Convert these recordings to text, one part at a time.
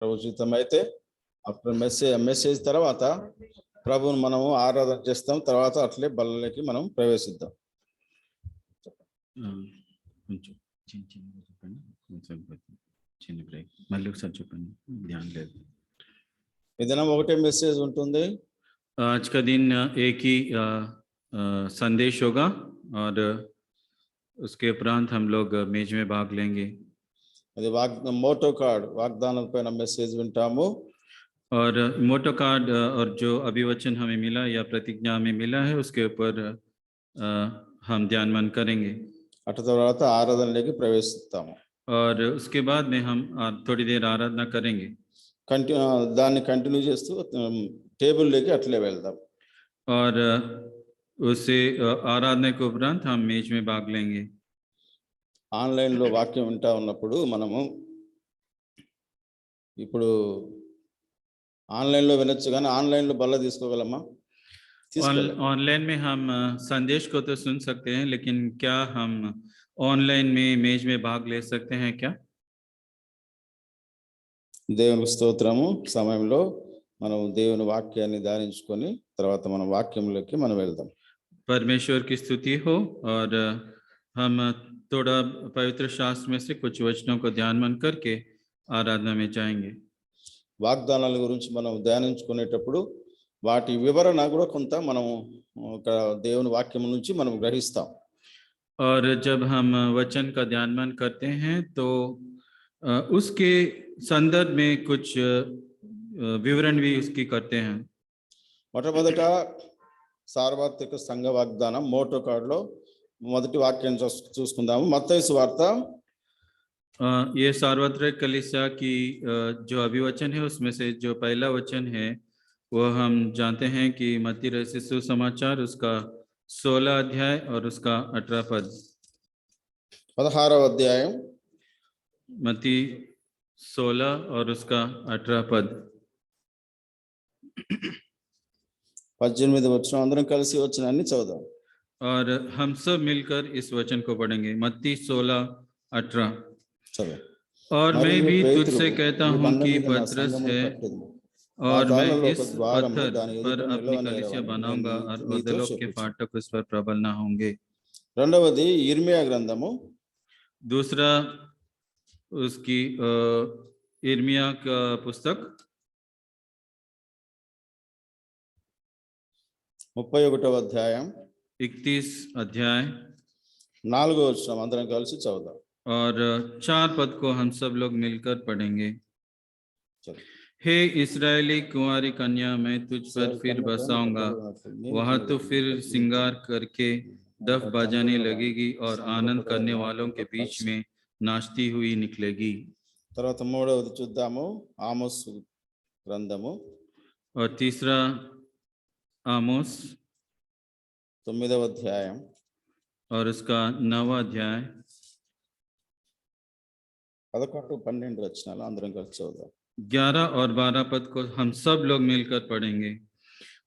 ప్రభుచితమైతే అప్పుడు మెసేజ్ తర్వాత ప్రభువుని మనము ఆరాధన చేస్తాం. తర్వాత అట్లే బల్లలోకి మనం ప్రవేశిద్దాం. కొంచెం చిన్న బ్రేక్, మళ్ళీ ఒకసారి చెప్పండి, ధ్యానం లేదు. ఈ దినం ఒకటే మెసేజ్ ఉంటుంది. आज का दिन एक ही संदेश होगा और उसके उपरांत हम लोग मेज में भाग लेंगे. అది మోటో కార్డ్ వాగ్దానం పైన మెసేజ్ వింటాము. और मोटो कार्ड और जो अभिवचन हमें मिला या प्रतिज्ञा हमें मिला है उसके ऊपर हम ध्यान मन करेंगे. అటు తర్వాత ఆరాధనలోకి ప్రవేశిస్తాము. और उसके बाद में हम थोड़ी देर आराधना करेंगे. దాన్ని కంటిన్యూ చేస్తూ టేబుల్లోకి అట్లే వెళ్దాం. और उसे आराधना के उपरांत हम मेज में भाग लेंगे. ఆన్లైన్లో వాక్యం వింటా ఉన్నప్పుడు మనము ఇప్పుడు ఆన్లైన్లో వినొచ్చు, కానీ ఆన్లైన్లో బల్ల తీసుకోగలమా? ऑनलाइन में हम संदेश को तो सुन सकते हैं, लेकिन क्या हम ऑनलाइन में मेज में भाग ले सकते हैं क्या? దేవునికి స్తోత్రము. సమయంలో మనం దేవుని వాక్యాన్ని ధ్యానించుకొని తర్వాత మనం వాక్యంలోకి మనం వెళ్దాం. परमेश्वर की स्तुति हो और हम थोड़ा पवित्र शास्त्र में से कुछ वचनों को ध्यान मन करके आराधना में जाएंगे. వాగ్దానాల గురించి మనం ధ్యానించుకునేటప్పుడు వాటి వివరణ కూడా కొంత మనం ఒక దేవుని వాక్యం నుంచి మనం గ్రహిస్తాం. और जब हम वचन का ध्यान मन करते हैं तो उसके संदर्भ में कुछ विवरण भी उसकी करते हैं. మొట్టమొదట సార్వత్రిక సంఘ వాగ్దానం మోటో కార్డులో మొదటి వాక్యం చూసుకుందాము. మత్తయి సువార్త ये सार्वत्रिक कलीसिया की जो अभिवचन है उसमें से जो पहला वचन है वो हम जानते हैं कि मत्ती रचित सुसमाचार उसका 16 अध्याय और उसका 18 पद. 16వ అధ్యాయం मत्ती 16 और उसका 18 पद. 18 వచనం అందరం కలిసి వచనాన్ని చదువుదాం. और हम सब मिलकर इस वचन को पढ़ेंगे. मत्ती 16:18. और मैं भी तुझसे कहता हूँ कि पतरस है और मैं इस पत्थर पर अपनी कलीसिया बनाऊंगा और उर्दलों के फाटक उस पर प्रबल न होंगे. రెండవది ఇర్మియా గ్రంథము. दूसरा उसकी इर्मिया का पुस्तक 31వ అధ్యాయం 31 अध्याय 4వ వచనం అందరం కలిసి చదువుదాం. और 4 पद को हम सब लोग मिलकर पढ़ेंगे. हे इस्राएली कुंवारी कन्या, मैं तुझ पर फिर बसाऊंगा, वहां तो फिर सिंगार करके दफ बजाने लगेगी और आनंद करने वालों के बीच में नाचती हुई निकलेगी. తర్వాత మూడవది చూద్దాము, ఆమోస్ గ్రంథము. और तीसरा आमोस 9వ అధ్యాయం और उसका 9वां अध्याय 11-12 వచనాలు అందరం కలిసి చదువుదాం. 11 और 12 पद को हम सब लोग मिलकर पढ़ेंगे.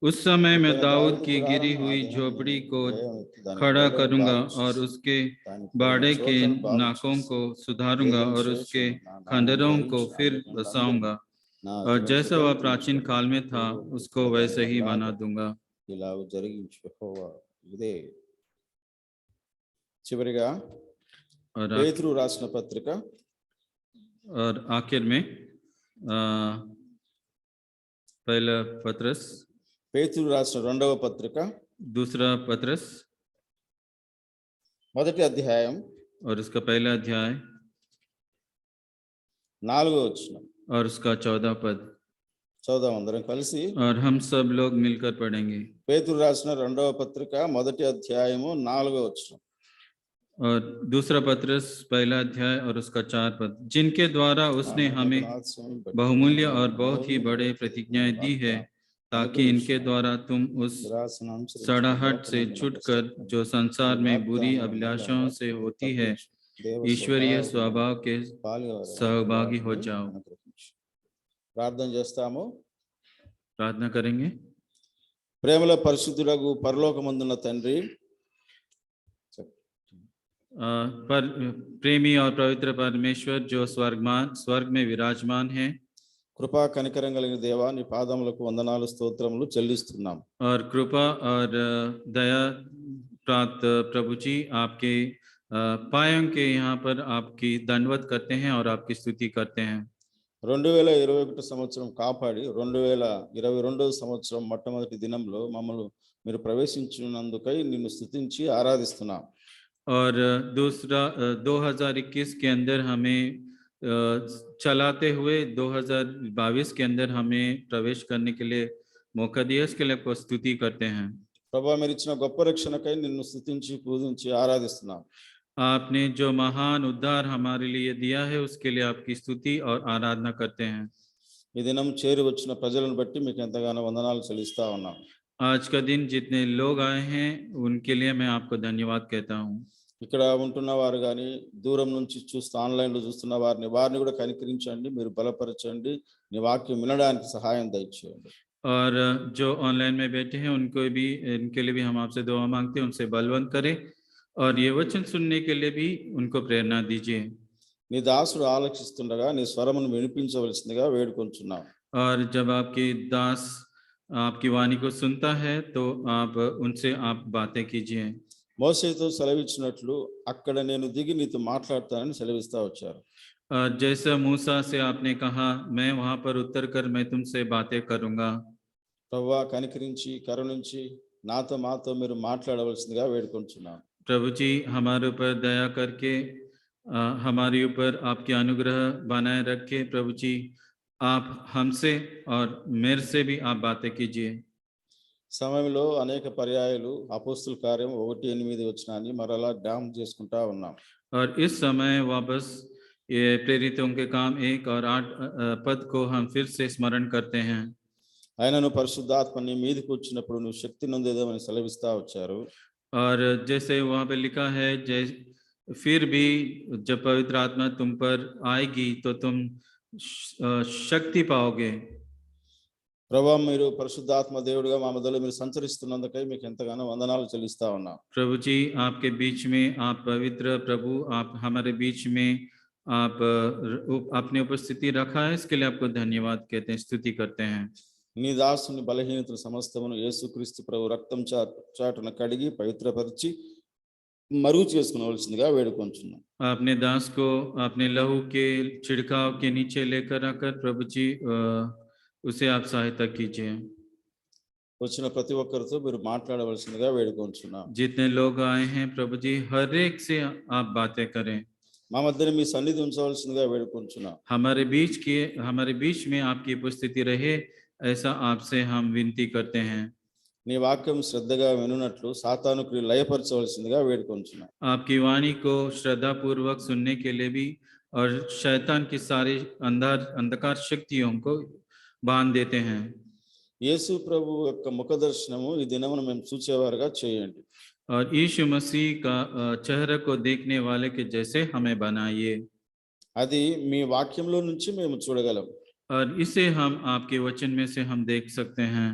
उस समय मैं दाऊद की गिरी हुई झोपड़ी को खड़ा करूंगा और उसके बाड़े के नाकों को सुधारूंगा और उसके खंडरों को फिर बसाऊंगा और जैसा वह प्राचीन काल में था उसको वैसे ही बना दूंगा. చివరిగా పేతురు రాసిన పత్రిక और आखिर में पहला पत्रस, పేతురు రాసిన రెండవ పత్రిక दूसरा पत्रस మొదటి అధ్యాయం और उसका पहला अध्याय 4వ వచనం और उसका 14 पद. చదువుదాం అందరం కలిసి. और हम सब लोग मिलकर पढ़ेंगे. పేతురు రాసిన రెండవ పత్రిక మొదటి అధ్యాయము 4వ వచనం. और दूसरा पत्रस पहला अध्याय और उसका 4 पद. जिनके द्वारा उसने हमें बहुमूल्य और बहुत ही बड़े प्रतिज्ञाएं दी है, ताकि इनके द्वारा तुम उस सड़ाहट से छूटकर जो संसार में बुरी अभिलाषाओं से होती है ईश्वरीय स्वभाव के सहभागी हो जाओ. ప్రార్థన చేస్తాము. प्रार्थना करेंगे. ప్రేమల పరిశుద్ధుడగు పరలోకమందున్న తండ్రి, पर प्रेमी और पवित्र परमेश्वर जो स्वर्ग में विराजमान है, కృపా కనికరం కలిగిన దేవా నీ పాదములకు వందనాలు స్తోత్రములు చెల్లిస్తున్నాం. और कृपा और दया प्राप्त प्रभु जी आपके पायों के यहाँ पर आपकी दंडवत करते हैं और आपकी स्तुति करते हैं. 2021 సంవత్సరం కాపాడి 2022 సంవత్సరం మొట్టమొదటి దినంలో మమ్మల్ని మీరు ప్రవేశించినందుకై నిన్ను స్తుతించి ఆరాధిస్తున్నాం. और दूसरा 2021 के अंदर हमें चलाते हुए 2022 के अंदर हमें प्रवेश करने के लिए मौका दिया, इसके लिए आपको स्तुति करते हैं. ప్రభువా మీరు ఇచ్చిన గొప్ప రక్షణకై నిన్ను స్తుతించి పూజించి ఆరాధిస్తున్నాం. आपने जो महान उद्धार हमारे लिए दिया है उसके लिए आपकी स्तुति और आराधना करते हैं. ఈ దినం చేరి వచ్చిన ప్రజలను బట్టి మీకు ఎంతగానో వందనాలు చెల్లిస్తా ఉన్నాం. आज का दिन जितने लोग आए हैं उनके लिए मैं आपको धन्यवाद कहता हूँ. ఇక్కడ ఉంటున్న వారు కానీ దూరం నుంచి చూస్తూ ఆన్లైన్లో చూస్తున్న వారిని కూడా కనికరించండి, మీరు బలపరచండి, నీ వాక్యం వినడానికి సహాయం దయచేయండి. और जो ऑनलाइन में बैठे हैं उनको भी, इनके लिए भी हम आपसे दुआ मांगते हैं, उनसे बलवंत करें और ये वचन सुनने के लिए भी उनको प्रेरणा दीजिए. నీ దాసుడు ఆలకిస్తుండగా నీ స్వరమును వినిపించవలసిందిగా వేడుకొంచున్నాం. और जब आपकी दास आपकी वाणी को सुनता है तो आप उनसे आप बातें कीजिए. మోషేతో సెలవిచ్చినట్లు అక్కడ నేను దిగి నీతో మాట్లాడతానని సెలవిస్తా వచ్చారు. जैसा मूसा से आपने कहा मैं वहां पर उतर कर मैं तुमसे बातें करूंगा. ప్రభువా కనికరించి కరుణించి నాతో మాతో మీరు మాట్లాడవలసిందిగా వేడుకొంచున్నాం. प्रभु जी हमारे ऊपर दया करके हमारे ऊपर आपके अनुग्रह बनाए रखे. प्रभु जी आप हमसे और मेरे से भी आप बातें कीजिए. సమయంలో అనేక పర్యాయాలు అపోస్తుల కార్యం 1:8 వచనాన్ని మరలా జ్ఞాపకం చేసుకుంటా ఉన్నాం. और इस समय वापस ये प्रेरितों के काम 1 और 8 पद को हम फिर से स्मरण करते हैं. ఆయనను పరిశుద్ధాత్మ నీ మీదకి వచ్చినప్పుడు నువ్వు శక్తి నొందేదేమని సెలవిస్తా వచ్చారు. और जैसे वहां पे लिखा है फिर भी जब पवित्र आत्मा तुम पर आएगी तो तुम शक्ति पाओगे. ప్రభువా మీరు పరిశుద్ధాత్మ దేవుడిగా మా మధ్యలో మీరు సంచరిస్తున్నందుకై మీకు ఎంతగానో వందనాలు చెల్లిస్తా ఉన్నాం. प्रभु जी आपके बीच में आप पवित्र प्रभु, आप हमारे बीच में आप अपनी उपस्थिति रखा है, इसके लिए आपको धन्यवाद कहते हैं, स्तुति करते हैं. నీ దాసుని బలహీనతలు సమస్తమును యేసుక్రీస్తు ప్రభు రక్తం చాటున కడిగి పవిత్రపరిచి మరుగు చేసుకునవలసిందిగా వేడుకొంచున్నాం. अपने दास को अपने लहू के छिड़काव के नीचे लेकर आकर प्रभु जी उसे आप सहायता कीजिए. వచ్చిన ప్రతి ఒక్కరితో మీరు మాట్లాడవలసిందిగా వేడుకొంచున్నాం. जितने लोग आए हैं प्रभु जी हर एक से आप बातें करें. మా మధ్యన మీ సన్నిధి ఉంచవలసిందిగా వేడుకొంచున్నాం. हमारे बीच में आपकी उपस्थिति रहे, ऐसा आपसे हम विनती करते हैं. నీ వాక్యం శ్రద్ధగా వినున్నట్లు సాతాను క్రియలు లయపరచవలసిందిగా వేడుకొంచున్నాం. आपकी वाणी को श्रद्धा पूर्वक सुनने के लिए भी और शैतान की सारी अंधकार शक्तियों को बांध देते हैं. యేసు ప్రభు యొక్క ముఖ దర్శనము ఈ దినమున మేము చూచేవారుగా చేయండి. और यीशु मसीह का चेहरे को देखने वाले के जैसे हमें बनाइए. అది మీ వాక్యంలో నుంచి మేము చూడగలం. और इसे हम आपके वचन में से हम देख सकते हैं.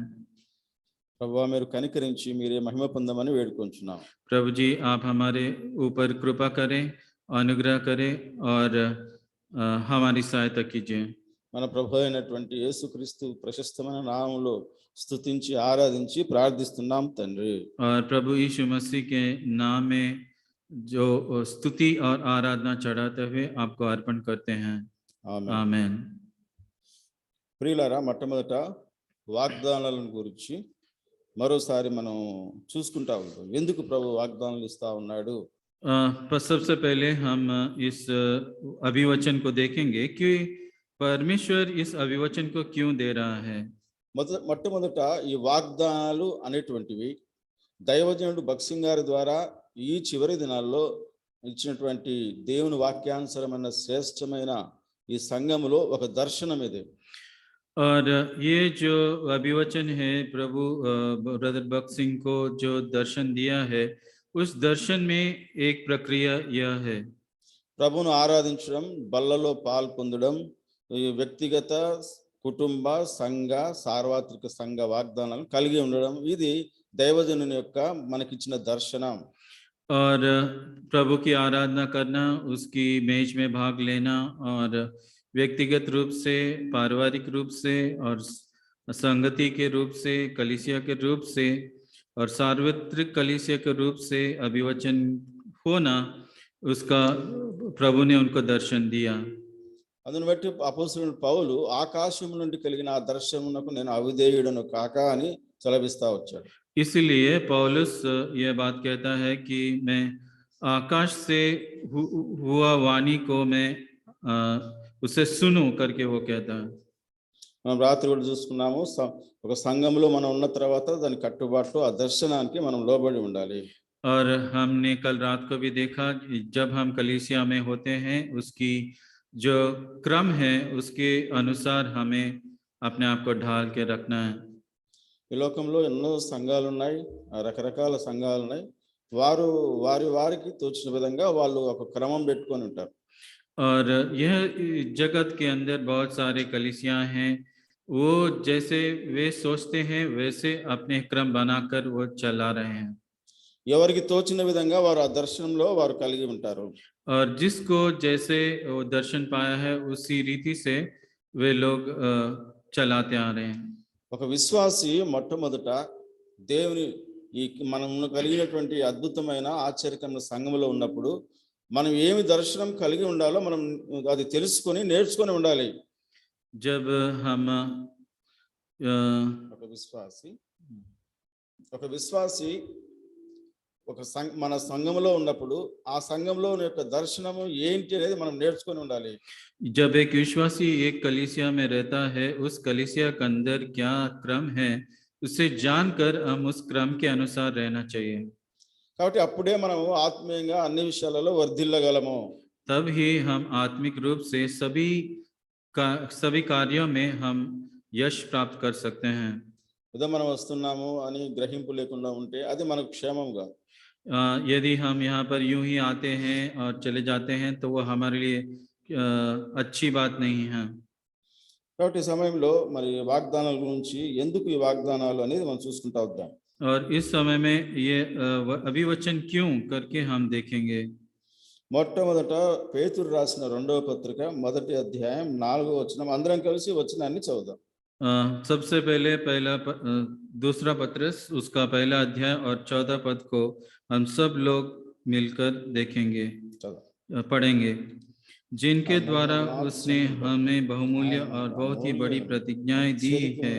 ప్రభువా మీరు కనికరించి మీరే మహిమ పొందమని వేడుకొంచున్నాం. प्रभु जी आप हमारे ऊपर कृपा करें, अनुग्रह करें और हमारी सहायता कीजिए. మన ప్రభు అయినటువంటి యేసుక్రీస్తు ప్రశస్తమైన నామములో స్తుతించి ఆరాధించి ప్రార్థిస్తున్నాం తండ్రి. और प्रभु यीशु मसीह के नाम में जो स्तुति और आराधना चढ़ाते हुए आपको अर्पण करते हैं. आमीन. ప్రియులారా మొట్టమొదట వాగ్దానాలను గురించి మరోసారి మనం చూసుకుంటా ఉంటాం. ఎందుకు ప్రభు వాగ్దానాలు ఇస్తా ఉన్నాడు? सबसे पहले हम इस अभिवचन को देखेंगे कि परमेश्वर इस अभिवचन को क्यों दे रहा है. మొట్టమొదట ఈ వాగ్దానాలు అనేటువంటివి దైవజనుడు భక్సింగ్ గారి ద్వారా ఈ చివరి దినాల్లో ఇచ్చినటువంటి దేవుని వాక్యానుసారమైన శ్రేష్టమైన ఈ సంఘములో ఒక దర్శనం ఇది. और ये जो अभिवचन है प्रभु ब्रदर भक्त सिंह को जो दर्शन दिया है, उस दर्शन में एक प्रक्रिया यह है. ప్రభువును ఆరాధించడం, బల్లలో పాలు పొందడం, వ్యక్తిగత కుటుంబ సంఘ సార్వత్రిక సంఘ వాగ్దానాలు కలిగి ఉండడం, ఇది దైవజనుని యొక్క మనకిచ్చిన దర్శనం. और प्रभु की आराधना करना, उसकी मेज में भाग लेना और व्यक्तिगत रूप से, पारिवारिक रूप से और संगति के रूप से, कलीसिया के रूप से और सार्वत्रिक कलीसिया के रूप से अभिवचन होना, उसका प्रभु ने उनको दर्शन दिया। అందును బట్టి అపోస్తలుడైన పౌలు ఆకాశం నుండి కలిగిన ఆ దర్శనమునకు నేను అవిధేయుడను కాక అని సెలవిస్తా వచ్చాడు. इसलिए पौलुस यह बात कहता है कि मैं आकाश से हुआ वाणी को मैं उसे सुनूं करके वो कहता है। మనం రాత్రి కూడా చూసుకున్నాము, ఒక సంఘంలో మనం ఉన్న తర్వాత దాని కట్టుబాట్లు ఆ దర్శనానికి మనం లోబడి ఉండాలి. और हमने कल रात को भी देखा कि जब हम कलीसिया में होते हैं, उसकी जो क्रम है उसके अनुसार हमें अपने आप को ढाल के रखना है। ఈ లోకంలో ఎన్నో సంఘాలు ఉన్నాయి, రకరకాల సంఘాలు ఉన్నాయి. వారు వారికి తోచిన విధంగా వాళ్ళు ఒక క్రమం పెట్టుకొని ఉంటారు. और यह जगत के अंदर बहुत सारे कलीसिया हैं, वो जैसे वे सोचते हैं वैसे अपने क्रम बनाकर वो चला रहे हैं। ఎవరికి తోచిన విధంగా వారు ఆ దర్శనంలో వారు కలిగి ఉంటారు. और जिसको जैसे वो दर्शन पाया है उसी रीति से वे लोग चलाते आ रहे हैं। ఒక విశ్వాసి మొట్టమొదట దేవుని ఈ మనం కలిగినటువంటి అద్భుతమైన ఆశ్చర్యకరమైన సంఘంలో ఉన్నప్పుడు మనం ఏమి దర్శనం కలిగి ఉండాలో మనం అది తెలుసుకొని నేర్చుకొని ఉండాలి. जब हम ఒక విశ్వాసి మన సంఘంలో ఉన్నప్పుడు ఆ సంఘంలో యొక్క దర్శనము ఏంటి అనేది మనం నేర్చుకొని ఉండాలి. जब एक विश्वासी एक कलीसिया में रहता है, उस कलीसिया के अंदर क्या क्रम है उसे जानकर हम उस क्रम के अनुसार रहना चाहिए। కాబట్టి అప్పుడే మనం ఆత్మీయంగా అన్ని విషయాలలో వర్ధిల్లగలము. तब ही हम आत्मिक रूप से सभी कार्यों में हम यश प्राप्त कर सकते हैं। ఏదో మనం వస్తున్నాము అని గ్రహింపు లేకుండా ఉంటే అది మనకు క్షేమంగా. यदि हम यहाँ पर यूं ही आते हैं और चले जाते हैं तो वो हमारे लिए अच्छी बात नहीं है। కాబట్టి ఈ సమయంలో మరి వాగ్దానాల గురించి ఎందుకు ఈ వాగ్దానాలు అనేది మనం చూసుకుంటా వద్దాం. और इस समय में ये अभिवचन क्यों करके हम देखेंगे। మొట్టమొదట పేతురు రాసిన 2వ పత్రిక 1వ అధ్యాయం 4వ వచనం అందరం కలిసి వచనాన్ని చదువుదాం. सबसे पहले दूसरा पत्रस उसका पहला अध्याय और 14 पद को हम सब लोग मिलकर देखेंगे, पढ़ेंगे। जिनके द्वारा उसने हमें बहुमूल्य और बहुत ही बड़ी प्रतिज्ञाएं दी है,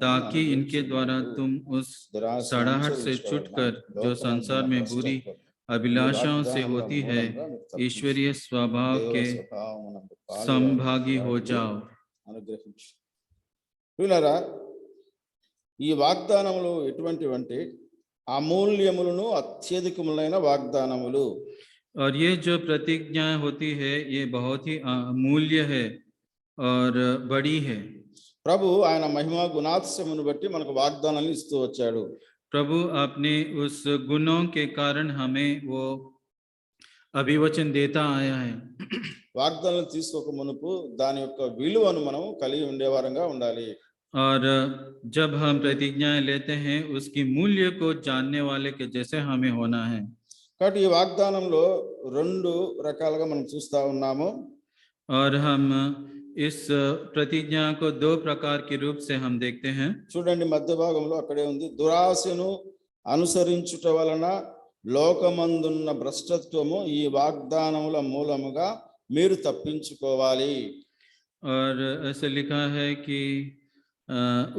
ताकि इनके द्वारा तुम उस सड़ाहट से छूटकर जो संसार में बुरी अभिलाषाओं से होती है, ईश्वरीय स्वभाव के समभागी हो जाओ। ప్రియులారా, ఈ వాగ్దానములు ఎటువంటివంటే అమూల్యములను అత్యధికములైన వాగ్దానములు. और ये जो प्रतिज्ञा होती है ये बहुत ही अमूल्य है और बड़ी है। ప్రభు ఆయన మహిమ గుణాతిశయమును బట్టి మనకు వాగ్దానాలు ఇస్తూ వచ్చాడు. प्रभु अपने उस गुणों के कारण हमें वो अभिवचन देता आया है। వాగ్దానాలు తీసుకోక మునుపు దాని యొక్క విలువను మనం కలిగి ఉండేవారంగా ఉండాలి. और जब हम प्रतिज्ञाएं लेते हैं उसकी मूल्य को जानने वाले के जैसे हमें होना है। కాబట్టి ఈ వాగ్దానంలో 2 రకాలుగా మనం చూస్తా ఉన్నాము. और हम इस प्रतिज्ञा को 2 प्रकार के रूप से हम देखते हैं। చూడండి, మధ్య భాగంలో అక్కడే ఉంది, దురాశను అనుసరించుట వలన లోకమందున్న భ్రష్టత్వము ఈ వాగ్దానముల మూలముగా మీరు తప్పించుకోవాలి. और ऐसे लिखा है कि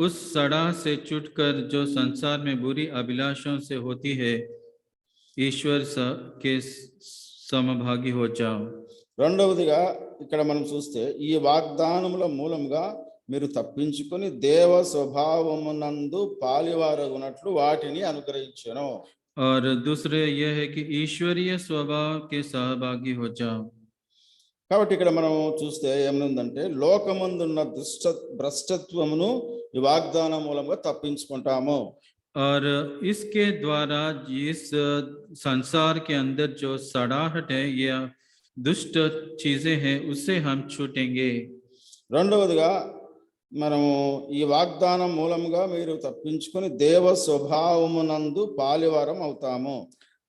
उस सड़ा से छूटकर जो संसार में बुरी अभिलाषों से होती है, ईश्वर के समभागी हो जाओ। రెండవదిగా ఇక్కడ మనం చూస్తే ఈ వాగ్దానముల మూలముగా మీరు తప్పించుకొని దేవ స్వభావమునందు పాలివారగునట్లు వాటిని అనుగ్రహించెను. और दूसरे यह है कि ईश्वरीय स्वभाव के सहभागी हो जाओ। కాబట్టి ఇక్కడ మనం చూస్తే ఏమనుందంటే లోకమందున్న భ్రష్టత్వమును ఈ వాగ్దానం మూలంగా తప్పించుకుంటాము. और इसके द्वारा इस संसार के अंदर जो सड़ाहट है या दुष्ट चीजें हैं उससे हम छूटेंगे। రెండవదిగా మనము ఈ వాగ్దానం మూలంగా మీరు తప్పించుకొని దేవ స్వభావమునందు పాలివారం అవుతాము.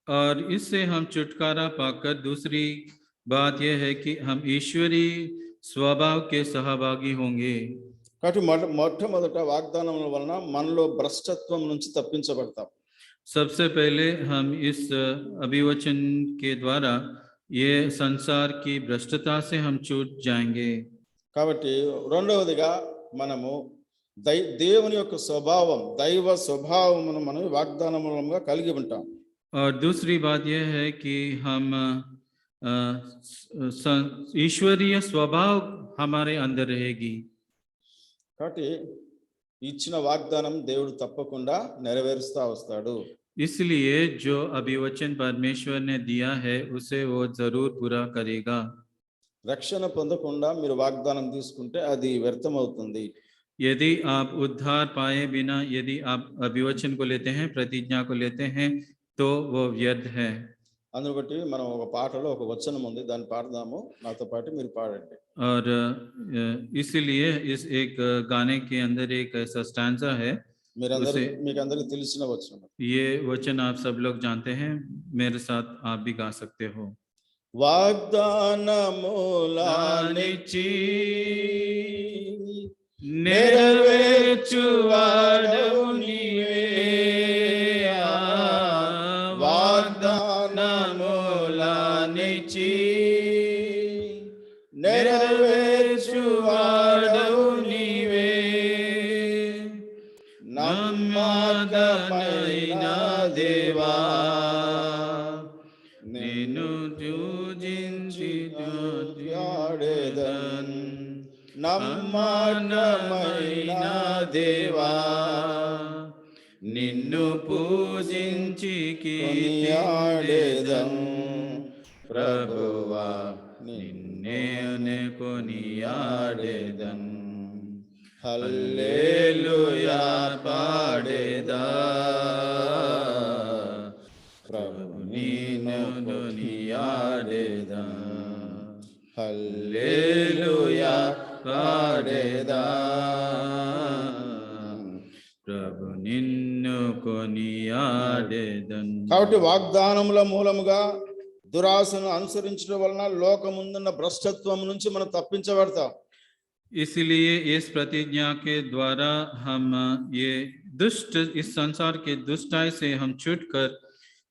और इससे हम छुटकारा पाकर दूसरी बात यह है कि हम ईश्वरी स्वभाव के सहभागी होंगे। కాబట్టి మొట్టమొదట వాగ్దానముల వలన మనలో భ్రష్టత్వం నుంచి తప్పించబడతాం. सबसे पहले हम इस अभिवचन के द्वारा ये संसार की भ्रष्टता से हम छूट जाएंगे। కాబట్టి రెండవదిగా మనము దేవుని యొక్క స్వభావం, దైవ స్వభావమును మనం వాగ్దానములంగా కలిగి ఉంటాం. और दूसरी बात यह है कि हम ईश्वरीय स्वभाव हमारे अंदर रहेगी। కాబట్టి ఇచ్చిన వాగ్దానం దేవుడు తప్పకుండా నెరవేరుస్తా వస్తాడు. इसलिए जो अभिवचन परमेश्वर ने दिया है उसे वो जरूर पूरा करेगा। రక్షణ పొందకుండా మీరు వాగ్దానం తీసుకుంటే అది వ్యర్థమవుతుంది. यदि आप उद्धार पाए बिना यदि आप अभिवचन को लेते हैं, प्रतिज्ञा को लेते हैं, तो वो व्यर्थ है। అందును బట్టి మనం ఒక పాటలో ఒక వచనం ఉంది, దాన్ని పాడదాము, నాతో పాటు మీరు పాడండి. और इसीलिए इस एक गाने के अंदर एक ऐसा स्टैंजा है, మీకు అందరికీ తెలిసిన వచనం. ये वचन आप सब लोग जानते हैं, मेरे साथ आप भी गा सकते हो। వాగ్దానములనిచ్చి నెరవేర్చువాడవు నీవే, వాగ్దానములనిచ్చి నెరవేర్చువాడవు నీవే, నమ్మకమైన దేవా, నిన్ను పూజించి ధ్యాడేదన్. నమ్మకమైన దేవా, నిన్ను పూజించి కొనియాడేదన్. ప్రభువా నిన్నే కొనియాడేదన్. హల్లెలూయా పాడేదా, ప్రభు నిన్ను కొనియాడేదా. హల్లెలూయా పాడేదా, ప్రభు నిన్ను కొనియాడేదన్. కాబట్టి వాగ్దానముల మూలముగా దురాశను అనుసరించడం వలన లోకముందున్న భ్రష్టత్వం నుంచి మనం తప్పించబడతాం. इसलिए इस प्रतिज्ञा के द्वारा हम ये दुष्ट इस संसार के दुष्टाई से हम छूटकर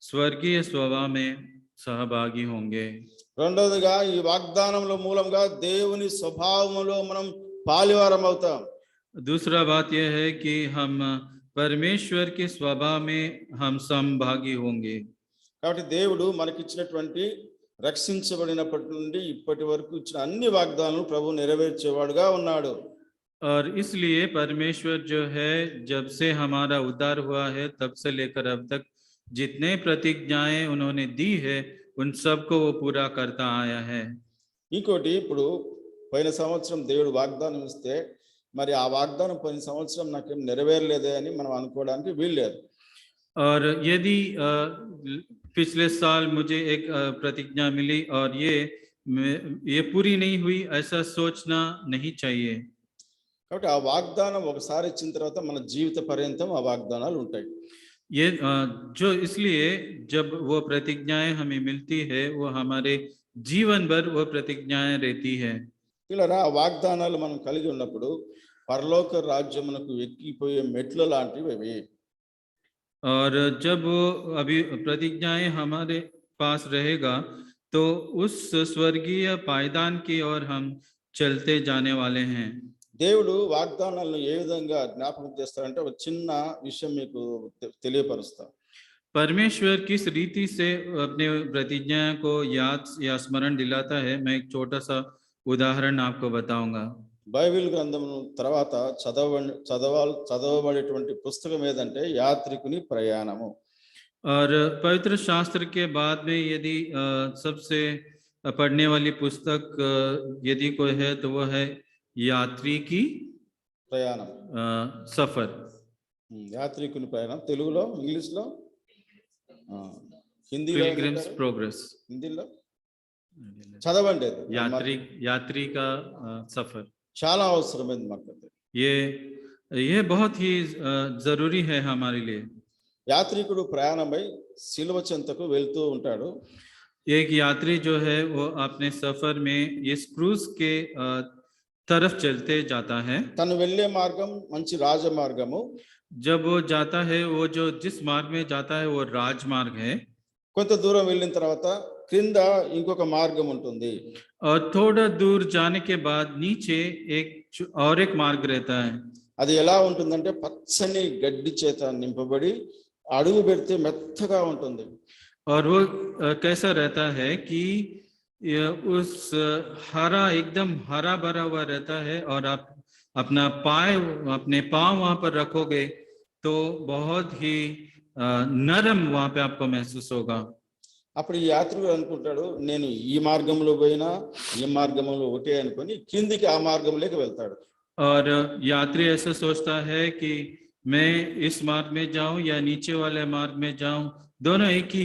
स्वर्गीय स्वभाव में सहभागी होंगे। రెండవదిగా ఈ వాగ్దానముల మూలంగా దేవుని స్వభావములో మనం పాలివారం అవుతాం. दूसरा बात यह है कि हम परमेश्वर के स्वभाव में हम सहभागी होंगे। కాబట్టి దేవుడు మనకిచ్చినటువంటి రక్షించబడినప్పటి నుండి ఇప్పటి వరకు ఇచ్చిన అన్ని వాగ్దానాలు ప్రభు నెరవేర్చేవాడుగా ఉన్నాడు. और इसलिए परमेश्वर जो है जब से हमारा उद्धार हुआ है तब से लेकर अब तक जितने प्रतिज्ञाएं उन्होंने दी है उन सब को वो पूरा करता आया है। ఇంకోటి, ఇప్పుడు పోయిన సంవత్సరం దేవుడు వాగ్దానం ఇస్తే మరి ఆ వాగ్దానం పోయిన సంవత్సరం నాకేం నెరవేరలేదే అని మనం అనుకోవడానికి వీల్లేదు. और यदि पिछले साल मुझे एक प्रतिज्ञा मिली और ये पूरी नहीं हुई, ऐसा सोचना नहीं चाहिए। కాబట్టి ఆ వాగ్దానం ఒకసారి ఇచ్చిన తర్వాత మన జీవిత పర్యంతం ఆ వాగ్దానాలు ఉంటాయి. ये जो इसलिए जब वो प्रतिज्ञाएं हमें मिलती है वो हमारे जीवन भर वो प्रतिज्ञाएं रहती है। ఇలా ఆ వాగ్దానాలు మనం కలిగి ఉన్నప్పుడు పరలోక రాజ్యమునకు ఎక్కిపోయే మెట్ల లాంటివి అవి. और जब वो अभी प्रतिज्ञाएं हमारे पास रहेगा तो उस स्वर्गीय पायदान की ओर हम चलते जाने वाले हैं। దేవుడు వాగ్దానాలను ఏ విధంగా జ్ఞాపకం చేస్తాడంటే ఒక చిన్న విషయం మీకు తెలియపరుస్తా. परमेश्वर किस रीति से अपने प्रतिज्ञा को याद या स्मरण दिलाता है, मैं एक छोटा सा उदाहरण आपको बताऊंगा। బైబిల్ గ్రంథం తర్వాత చదవబడేటువంటి పుస్తకం ఏదంటే యాత్రికుని ప్రయాణము. और पवित्र शास्त्र के बाद में यदि सबसे पढ़ने वाली पुस्तक यदि कोई है तो वो है यात्री की ప్రయాణం, सफर। యాత్రికుని ప్రయాణం తెలుగులో, ఇంగ్లీష్లో, హిందీలో, पिलग्रिम्स प्रोग्रेस। హిందీలో చదవండి. यात्री का सफर చాలా అవసరమైంది మాకు. ये बहुत ही जरूरी है हमारे लिए। యాత్రికుడు ప్రయాణమై సిలువ చెంతకు వెళ్తూ ఉంటాడు. एक यात्री जो है वो अपने सफर में इस क्रूज के तरफ चलते जाता है। తను వెళ్ళే మార్గం మంచి రాజమార్గము. जब वो जाता है, वो जो जिस मार्ग में जाता है वो राजमार्ग है। కొంత దూరం వెళ్ళిన తర్వాత క్రింద ఇంకొక మార్గం ఉంటుంది. और थोड़ा दूर जाने के बाद नीचे और एक मार्ग रहता है। అది ఎలా ఉంటుందంటే పచ్చని గడ్డి చేత నింపబడి అడుగు పెడితే మెత్తగా ఉంటుంది. और वो कैसा रहता है कि उस हरा एकदम हरा भरा हुआ रहता है, और आप अपने पाँव वहां पर रखोगे तो बहुत ही नरम वहां पे आपको महसूस होगा। అప్పుడు ఈ యాత్రికుడు అనుకుంటాడు, నేను ఈ మార్గంలో పోయినా ఈ మార్గంలో ఒకటే అనుకొని కిందికి ఆ మార్గంలోకి వెళ్తాడు. और यात्री ऐसा सोचता है कि मैं इस मार्ग में जाऊं या नीचे वाले मार्ग में जाऊं, दोनों एक ही